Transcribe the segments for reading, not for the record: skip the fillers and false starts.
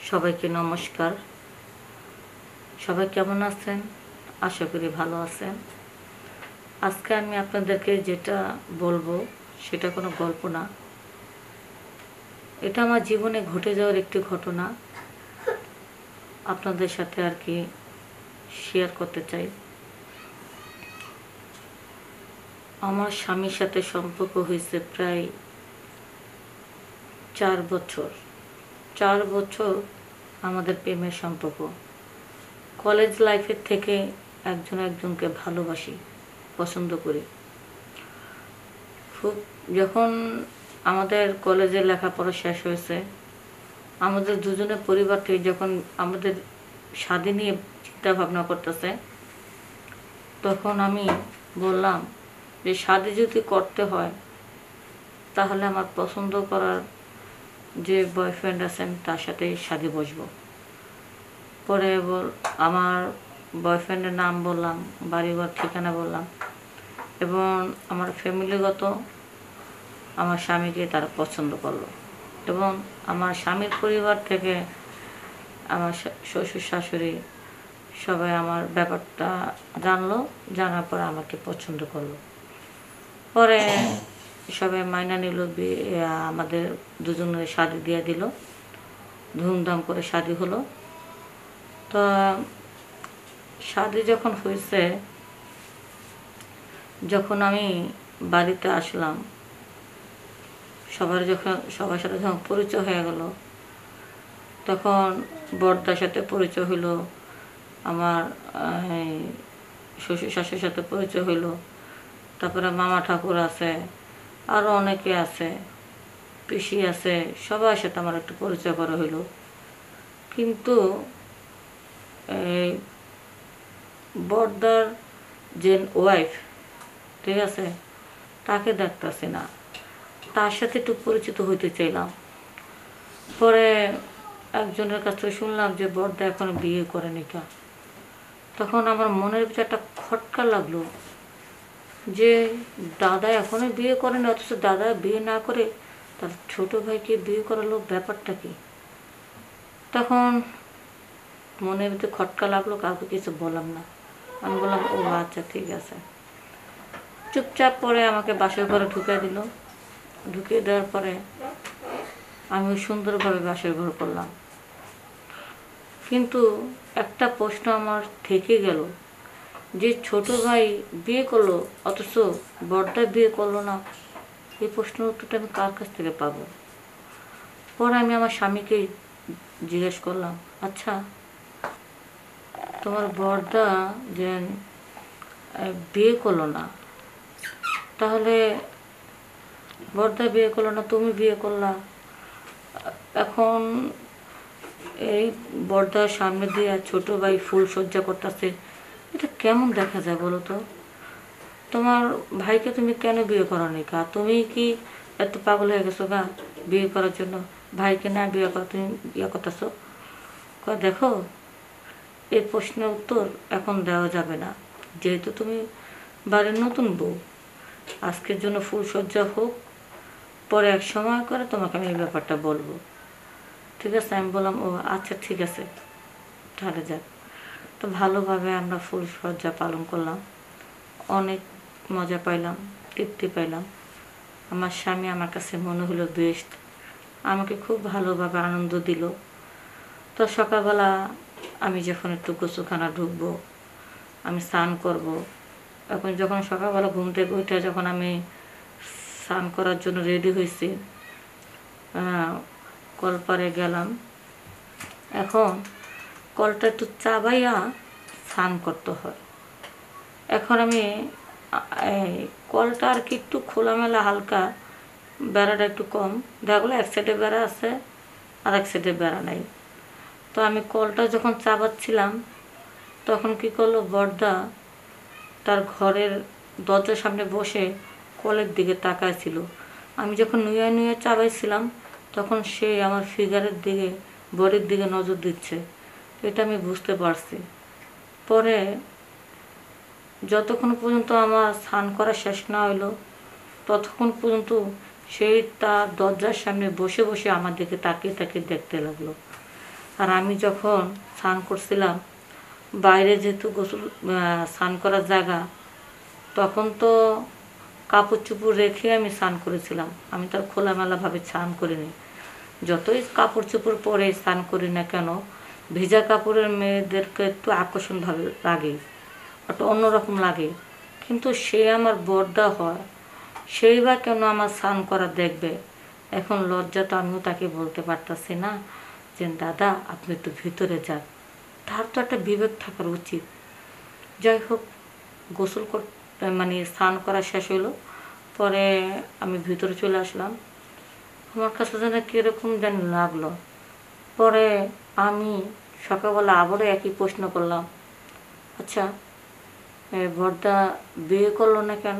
সবাইকে নমস্কার। সবাই কেমন আছেন? আশা করি ভালো আছেন। আজকে আমি আপনাদেরকে যেটা বলবো সেটা কোনো গল্প না, এটা আমার জীবনে ঘটে যাওয়ার একটি ঘটনা আপনাদের সাথে আর কি শেয়ার করতে চাই। আমার স্বামীর সাথে সম্পর্ক হয়েছে প্রায় 4 বছর। 4 বছর আমাদের প্রেমের সম্পর্ক। কলেজ লাইফের থেকে একজনকে ভালোবাসি, পছন্দ করি খুব। যখন আমাদের কলেজে লেখাপড়া শেষ হয়েছে, আমাদের দুজনের পরিবার থেকে যখন আমাদের শাদী নিয়ে চিন্তা ভাবনা করতেছে, তখন আমি বললাম যে শাদী যদি করতে হয় তাহলে আমার পছন্দ করার যে বয়ফ্রেন্ড আছেন তার সাথে শাদী বসবো। পরে আমার বয়ফ্রেন্ডের নাম বললাম, বাড়িঘর ঠিকানা বললাম, এবং আমার ফ্যামিলিগত আমার স্বামীকে তারা পছন্দ করলো, এবং আমার স্বামীর পরিবার থেকে আমার শ্বশুর শাশুড়ি সবাই আমার ব্যাপারটা জানলো। জানার পরে আমাকে পছন্দ করলো। পরে সবাই মাইনা নিল, আমাদের দুজনের শাদী দিয়ে দিল, ধুমধাম করে শাদী হলো। তো শাদী যখন হয়েছে, যখন আমি বাড়িতে আসলাম, সবার সাথে যখন পরিচয় হয়ে গেল, তখন বড়দার সাথে পরিচয় হইল, আমার শ্বশুর শাশুড়ির সাথে পরিচয় হইল, তারপরে মামা ঠাকুর আছে, আরও অনেকে আছে, পিসি আছে, সবার সাথে আমার একটু পরিচয় করা হইল। কিন্তু এই বড়দার যে ওয়াইফ, ঠিক আছে, তাকে দেখতেছি না, তার সাথে একটু পরিচিত হইতে চাইলাম। পরে একজনের কাছ থেকে শুনলাম যে বড়দা এখন বিয়ে করেনি কা। তখন আমার মনের ভিতরে একটা খটকা লাগলো যে দাদা এখনো বিয়ে করেনি, অথচ দাদা বিয়ে না করে তার ছোট ভাইকে বিয়ে করালো, ব্যাপারটা কি? তখন মনের ভিতরে খটকা লাগলো, কাউকে কিছু বললাম না। আমি বললাম ও আচ্ছা ঠিক আছে। চুপচাপ পরে আমাকে বাসর ঘরে ঢুকিয়ে দিল। ঢুকিয়ে দেওয়ার পরে আমি সুন্দরভাবে বাসর ঘর করলাম। কিন্তু একটা প্রশ্ন আমার থেকে গেল, যে ছোট ভাই বিয়ে করলো অথচ বড়দা বিয়ে করলো না, এই প্রশ্নের উত্তরটা আমি কার কাছ থেকে পাবো? পরে আমি আমার স্বামীকে জিজ্ঞেস করলাম, আচ্ছা তোমার বড়দা যে বিয়ে করলো না, তাহলে বড়দা বিয়ে করলো না, তুমি বিয়ে করলা, এখন এই বড়দার সামনে দিয়ে ছোট ভাই ফুল সজ্জা করতেছে, এটা কেমন দেখা যায় বলো তো? তোমার ভাইকে তুমি কেন বিয়ে করো নি কা? তুমি কি এত পাগল হয়ে গেছো গা বিয়ে করার জন্য? ভাইকে না বিয়ে করা তুমি ইয়ে করতেছো? দেখো, এই প্রশ্নের উত্তর এখন দেওয়া যাবে না, যেহেতু তুমি বাড়ির নতুন বউ। আজকের জন্য ফুল সজ্জা হোক, পরে এক সময় করে তোমাকে আমি এই ব্যাপারটা বলবো, ঠিক আছে? আমি বললাম ও আচ্ছা ঠিক আছে, তাহলে যাক। তো ভালোভাবে আমরা ফুল সজ্জা পালন করলাম, অনেক মজা পাইলাম, তৃপ্তি পাইলাম। আমার স্বামী আমার কাছে মনে হলো বেস্ট, আমাকে খুব ভালোভাবে আনন্দ দিল। তো সকালবেলা আমি যখন একটু গোসলখানা ঢুকবো, আমি স্নান করব। এখন যখন সকালবেলা ঘুম থেকে উঠে যখন আমি স্নান করার জন্য রেডি হয়েছি, কলপারে গেলাম। এখন কলটা একটু চাবাইয়া স্নান করতে হয়। এখন আমি কলটা আর কি একটু খোলামেলা, হালকা, বেড়াটা একটু কম, দেখলো এক সাইডে বেড়া আছে আর এক সাইডে বেড়া নাই। তো আমি কলটা যখন চাবাচ্ছিলাম, তখন কি করলো বড়দা তার ঘরের দরজার সামনে বসে কলের দিকে তাকাইছিল। আমি যখন নুয়ে নুয়ে চাবাইছিলাম, তখন সে আমার ফিগারের দিকে, বডির দিকে নজর দিচ্ছে, এটা আমি বুঝতে পারছি। পরে যতক্ষণ পর্যন্ত আমার স্নান করা শেষ না হইলো, ততক্ষণ পর্যন্ত সেই তার দরজার সামনে বসে বসে আমার দিকে তাকিয়ে তাকিয়ে দেখতে লাগলো। আর আমি যখন স্নান করছিলাম, বাইরে যেহেতু গোসল স্নান করার জায়গা, তখন তো কাপড় চোপড় রেখে আমি স্নান করেছিলাম। আমি তো আর খোলামেলাভাবে স্নান করিনি। যতই কাপড় চোপড় পরে স্নান করি না কেন, ভেজা কাপড়ের মেয়েদেরকে একটু আকর্ষণভাবে লাগে, একটু অন্যরকম লাগে। কিন্তু সে আমার বড়দা হয়, সেই বা কেন আমার স্নান করা দেখবে? এখন লজ্জা তো আমিও তাকে বলতে পারতাছি না যে দাদা আপনি একটু ভিতরে যান। তার তো একটা বিবেক থাকার উচিত। যাই হোক, গোসল করতে মানে স্নান করা শেষ হলো, পরে আমি ভিতরে চলে আসলাম। আমার কাছে যেন কীরকম যেন লাগলো। পরে আমি সকালবেলা আবারও একই প্রশ্ন করলাম, আচ্ছা বড়দা বিয়ে করলো না কেন?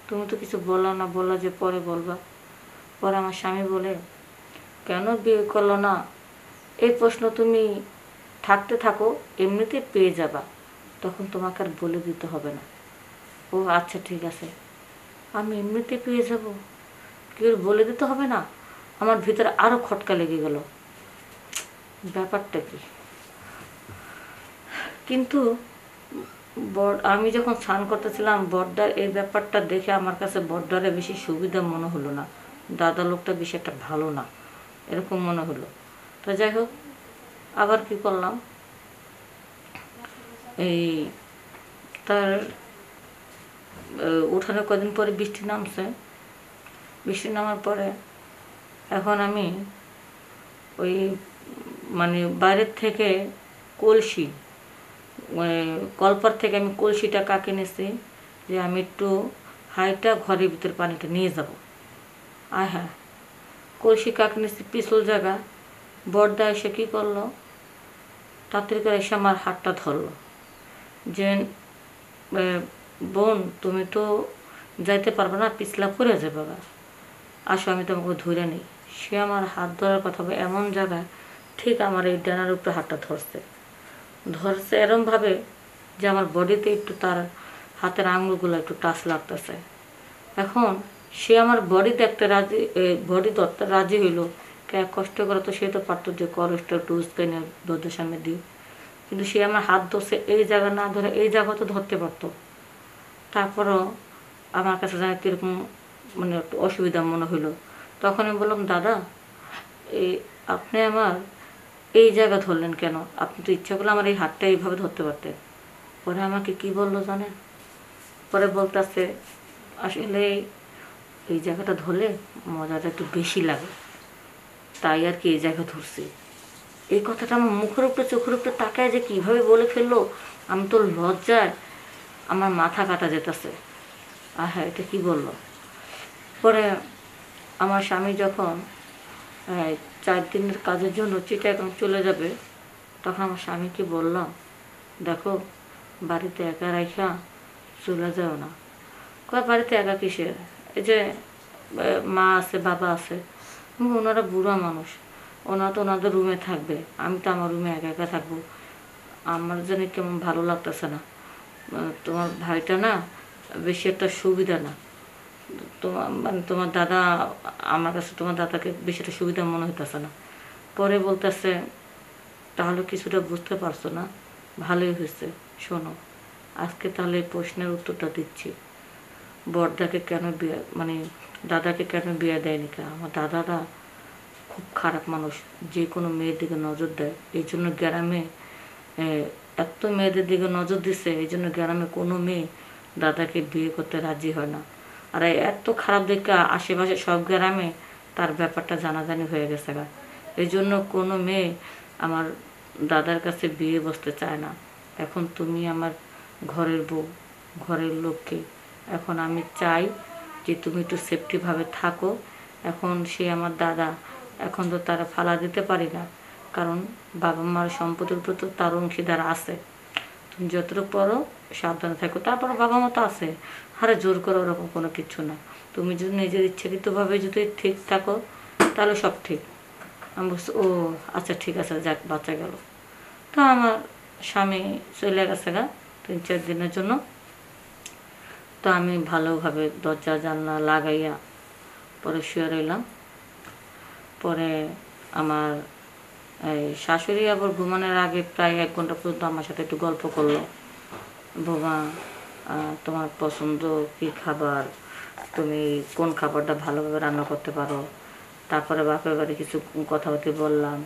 তুমি তো কিছু বললো না, বললো যে পরে বলবা। পরে আমার স্বামী বলে, কেন বিয়ে করলো না এই প্রশ্ন তুমি থাকতে থাকো, এমনিতে পেয়ে যাবা, তখন তোমাকে আর বলে দিতে হবে না। ও আচ্ছা ঠিক আছে, আমি এমনিতে পেয়ে যাব, কেউ বলে দিতে হবে না? আমার ভিতরে আরও খটকা লেগে গেল, ব্যাপারটা কি? কিন্তু আমি যখন স্নান করতেছিলাম, বড়দার এই ব্যাপারটা দেখে আমার কাছে বড়দারে বেশি সুবিধা মনে হলো না, দাদা লোকটা বেশি একটা ভালো না, এরকম মনে হলো। তো যাই হোক, আবার কি করলাম, এই তার উঠানে কদিন পরে বৃষ্টি নামছে। বৃষ্টি নামার পরে এখন আমি ওই মানে বাইরের থেকে কলসি, কলপার থেকে আমি কলসিটা কাকে নিয়েছি যে আমি একটু হাইটা ঘরের ভিতরে পানিটা নিয়ে যাব। আর হ্যাঁ, কলসি কাকে নিয়েছি পিছল জায়গা। বড়দা এসে কী করলো, তাড়াতাড়ি করে এসে আমার হাতটা ধরলো যে বোন তুমি তো যাইতে পারবে না, পিছলা পড়ে যাবে বাবা, আসো আমি তোমাকে ধরে নিই। সে আমার হাত ধরার কথা বলে এমন জায়গায় ঠিক আমার এই ডানার উপরে হাতটা ধরছে এরমভাবে যে আমার বডিতে একটু তার হাতের আঙুলগুলো একটু টাচ লাগতেছে। এখন সে আমার বডি দেখতে রাজি, বডি ধরতে রাজি হইলো। কে কষ্ট করে তো সে তো পারতো যে করসটা একটু উস্কাইনে দরজার সামনে দিই, কিন্তু সে আমার হাত ধরছে, এই জায়গা না ধরে এই জায়গা তো ধরতে পারতো। তারপরও আমার কাছে যেন কীরকম মানে একটু অসুবিধা মনে হইলো। তখন আমি বললাম, দাদা এই আপনি আমার এই জায়গা ধরলেন কেন? আপনি তো ইচ্ছা করলে আমার এই হাতটা এইভাবে ধরতে পারতেন। পরে আমাকে কি বললো জানেন? পরে বলতেছে, আসলে এই জায়গাটা ধরলে মজাটা একটু বেশি লাগে, তাই আর কি এই জায়গা ধরছি। এই কথাটা আমার মুখের উপরে চোখের উপরে তাকায় যে কীভাবে বলে ফেললো, আমি তো লজ্জায় আমার মাথা কাটা যেতেছে। আর হ্যাঁ, এটা কী বললো? পরে আমার স্বামী যখন 4 দিনের কাজের জন্য চিটাগাং চলে যাবে, তখন আমার স্বামীকে বললাম, দেখো বাড়িতে একা রাখা চলে যাও না। কয় বাড়িতে একা কিসের, এই যে মা আছে বাবা আছে, ওনারা বুড়া মানুষ, ওনারা তো ওনাদের রুমে থাকবে, আমি তো আমার রুমে একা একা থাকবো, আমার জন্য কেমন ভালো লাগতেছে না। তোমার ভাইটা না বেশি একটা সুবিধা না, তোমার মানে তোমার দাদা, আমার কাছে তোমার দাদাকে বেশি একটা সুবিধা মনে হইতেছে না। পরে বলতেছে, তাহলে কিছুটা বুঝতে পারছো না, ভালোই হয়েছে। শোনো, আজকে তাহলে এই প্রশ্নের উত্তরটা দিচ্ছি, বড়দাকে কেন বিয়ে মানে দাদাকে কেন বিয়ে দেয়নি কেন? আমার দাদারা খুব খারাপ মানুষ, যে কোনো মেয়ের দিকে নজর দেয়। এই জন্য গ্রামে এত মেয়েদের দিকে নজর দিচ্ছে, এই জন্য গ্রামে কোনো মেয়ে দাদাকে বিয়ে করতে রাজি হয় না। আর এত খারাপ দেখে আশেপাশে সব গ্রামে তার ব্যাপারটা জানাজানি হয়ে গেছে গা। এই জন্য কোনো মেয়ে আমার দাদার কাছে বিয়ে বসতে চায় না। এখন তুমি আমার ঘরের বউ, ঘরের লোককে, এখন আমি চাই যে তুমি একটু সেফটিভাবে থাকো। এখন সে আমার দাদা, এখন তো তারা ফালা দিতে পারি না, কারণ বাবা মার সম্পত্তির উপর তো তার অংশীদার আছে। তুমি যতটুকু পারো সাবধানে থাকো। তারপর বাবা মা তো আছে, আরে জোর করে ওরকম কোনো কিছু না। তুমি যদি নিজের ইচ্ছাকৃতভাবে যদি ঠিক থাকো তাহলে সব ঠিক। আমি বলছি, ও আচ্ছা ঠিক আছে, যাক বাচ্চা গেল। তো আমার স্বামী চলে গেছে গা 3-4 দিনের জন্য। তো আমি ভালোভাবে দরজা জানলা লাগাইয়া পরে শুয়ে রইলাম। পরে আমার এই শাশুড়ি আবার ঘুমানোর আগে প্রায় 1 ঘন্টা পর্যন্ত আমার সাথে একটু গল্প করলো। বৌমা, তোমার পছন্দ কী খাবার, তুমি কোন খাবারটা ভালোভাবে রান্না করতে পারো। তারপরে বাপের বাড়ি কিছু কথাবার্তি বললাম,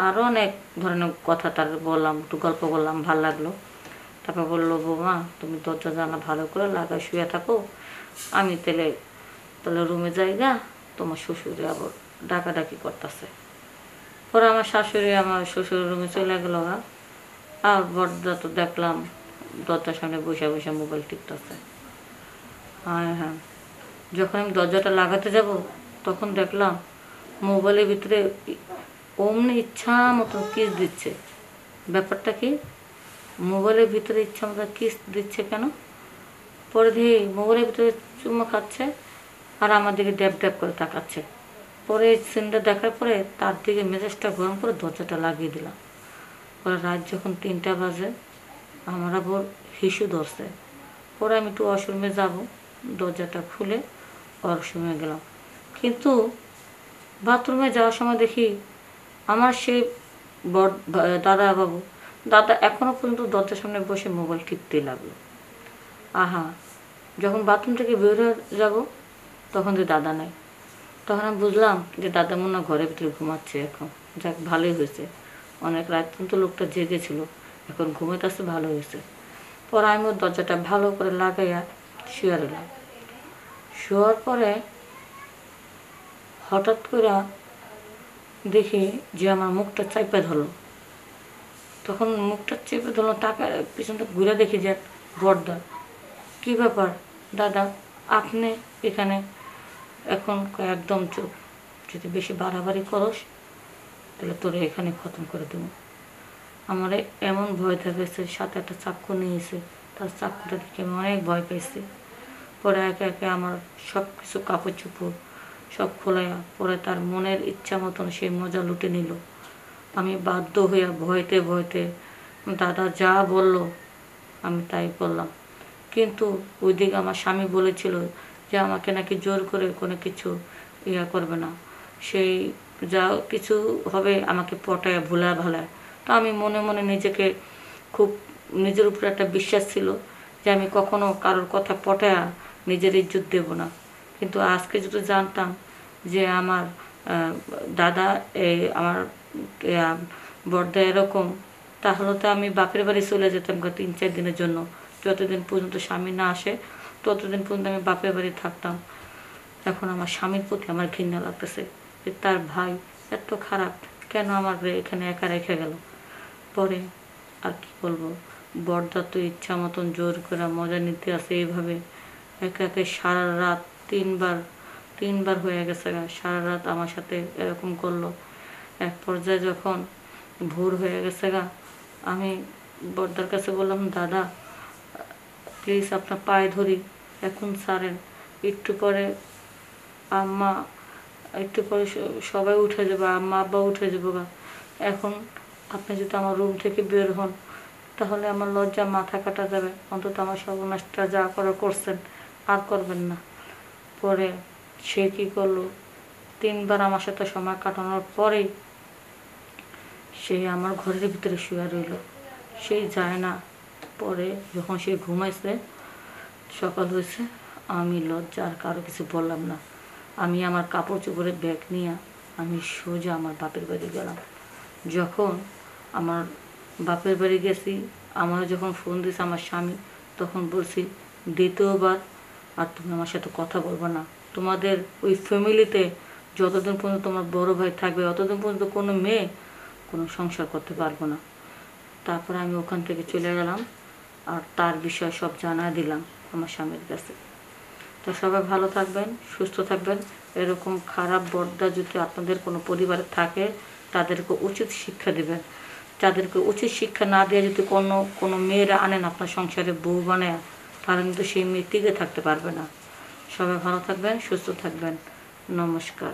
আরও অনেক ধরনের কথা তার বললাম, একটু গল্প করলাম, ভালো লাগলো। তারপর বললো, বৌমা তুমি দরজা জানা ভালো করে লাগায় শুয়ে থাকো, আমি তাহলে রুমে যাই গা, তোমার শ্বশুরে আবার ডাকাডাকি করতেছে। পরে আমার শাশুড়ি আমার শ্বশুর রুমে চলে গেল গা। আর বড়দা তো দেখলাম দরজার সামনে বসে বসে মোবাইল টিপতেছে। হ্যাঁ হ্যাঁ, যখন আমি দরজাটা লাগাতে যাব তখন দেখলাম মোবাইলের ভিতরে অমনি ইচ্ছা মতো কিস দিচ্ছে। ব্যাপারটা কি, মোবাইলের ভিতরে ইচ্ছা মতো কিস দিচ্ছে কেন? পরে দেখি মোবাইলের ভিতরে চুমো খাচ্ছে আর আমার দিকে ড্যাব ড্যাব করে তাকাচ্ছে। পরে এই সিনটা দেখার পরে তার দিকে মেজাজটা গরম করে দরজাটা লাগিয়ে দিলাম। পরে রাত যখন 3টা বাজে আমার আবার হিসু ধরছে। পরে আমি একটু ওয়াশরুমে যাব, দরজাটা খুলে ওয়াশরুমে গেলাম। কিন্তু বাথরুমে যাওয়ার সময় দেখি আমার সেই দাদা এখনও পর্যন্ত দরজার সামনে বসে মোবাইল টিপতেই লাগলো। আহা, যখন বাথরুম থেকে বের হয়ে যাবো তখন যে দাদা নাই। তখন আমি বুঝলাম যে দাদা মনে হয় ঘরের ভিতরে ঘুমাচ্ছে এখন। যাক, ভালোই হয়েছে, অনেক রাত পর্যন্ত লোকটা জেগেছিল, এখন ঘুমাইতেছে, ভালো হয়েছে। পরে আমি ওর দরজাটা ভালো করে লাগাইয়া শুয়ে রইলাম। শোয়ার পরে হঠাৎ করে দেখি যে আমার মুখটা চাইপে ধরলো। তখন মুখটা চেপে ধরলো, টাকা পিছনটা ঘুরে দেখি যে বড়দা। কী ব্যাপার দাদা, আপনি এখানে? এখন একদম চুপ, যদি বেশি বাড়াবাড়ি করস তাহলে তোরে এখানে খতম করে দেবো। আমার এমন ভয় থাকেছে, সাথে একটা চাক্কু নিয়েছে, তার চাক্কুটা দেখে আমি অনেক ভয় পেয়েছি। পরে একে একে আমার সব কিছু কাপড় চোপড় সব খোলাইয়া পরে তার মনের ইচ্ছা মতন সেই মজা লুটে নিল। আমি বাধ্য হইয়া ভয়তে ভয়তে দাদা যা বলল আমি তাই করলাম। কিন্তু ওইদিকে আমার স্বামী বলেছিল যে আমাকে নাকি জোর করে কোনো কিছু করবে না, সেই যা কিছু হবে আমাকে পটায় ভুলা ভালায়। তো আমি মনে মনে নিজেকে খুব, নিজের উপরে একটা বিশ্বাস ছিল যে আমি কখনো কারোর কথা পটায়া নিজের ইজ্জত দেব না। কিন্তু আজকে যদি জানতাম যে আমার দাদা আমার বড়দা এরকম, তাহলে তো আমি বাপের বাড়ি চলে যেতাম 3-4 দিনের জন্য। যতদিন পর্যন্ত স্বামী না আসে ততদিন পর্যন্ত আমি বাপের বাড়ি থাকতাম। এখন আমার স্বামীর প্রতি আমার ঘৃণা লাগতেছে যে তার ভাই এত খারাপ, কেন আমার এখানে একা রেখে গেল। পরে আর কি বলবো, বড়দা তো ইচ্ছা মতন জোর করে মজা নিতে আসে এইভাবে। একে একে সারা রাত 3বার হয়ে গেছে, সারা রাত আমার সাথে এরকম করলো। এক পর্যায়ে যখন ভোর হয়ে গেছে আমি বড়দার কাছে বললাম, দাদা প্লিজ আপনার পায়ে ধরি, এখন ছাড়েন। একটু পরে সবাই উঠে যাবে, আম্মা আব্বা উঠে যাবো এখন আপনি যদি আমার রুম থেকে বের হন তাহলে আমার লজ্জা মাথা কাটা যাবে। অন্তত আমার সর্বনাশটা যা করার করছেন আর করবেন না। পরে সে কী করলো, 3বার আমার সাথে সময় কাটানোর পরেই সে আমার ঘরের ভিতরে শুয়ে রইল, সেই যায় না। পরে যখন সে ঘুমাইছে, সকাল হয়েছে, আমি লজ্জা আর কারো কিছু বললাম না। আমি আমার কাপড় চোপড়ের ব্যাগ নিয়ে আমি সোজা আমার বাপের বাড়ি গেলাম। যখন আমার বাপের বাড়ি গেছি, আমার যখন ফোন দিয়েছে আমার স্বামী, তখন বলছি 2য়বার আর তুমি আমার সাথে কথা বলবো না। তোমাদের ওই ফ্যামিলিতে যতদিন পর্যন্ত তোমার বড় ভাই থাকবে ততদিন পর্যন্ত কোনো মেয়ে কোনো সংসার করতে পারবো না। তারপরে আমি ওখান থেকে চলে গেলাম আর তার বিষয়ে সব জানা দিলাম আমার স্বামীর কাছে। তো সবাই ভালো থাকবেন, সুস্থ থাকবেন। এরকম খারাপ বড়দা যদি আপনাদের কোনো পরিবারে থাকে তাদেরকে উচিত শিক্ষা দেবেন। যাদেরকে উচিত শিক্ষা না দিয়ে যদি কোনো মেয়েরা আনেন আপনার সংসারে বউ বানায়, তাহলে কিন্তু সেই মেয়ে টিকে থাকতে পারবে না। সবাই ভালো থাকবেন, সুস্থ থাকবেন। নমস্কার।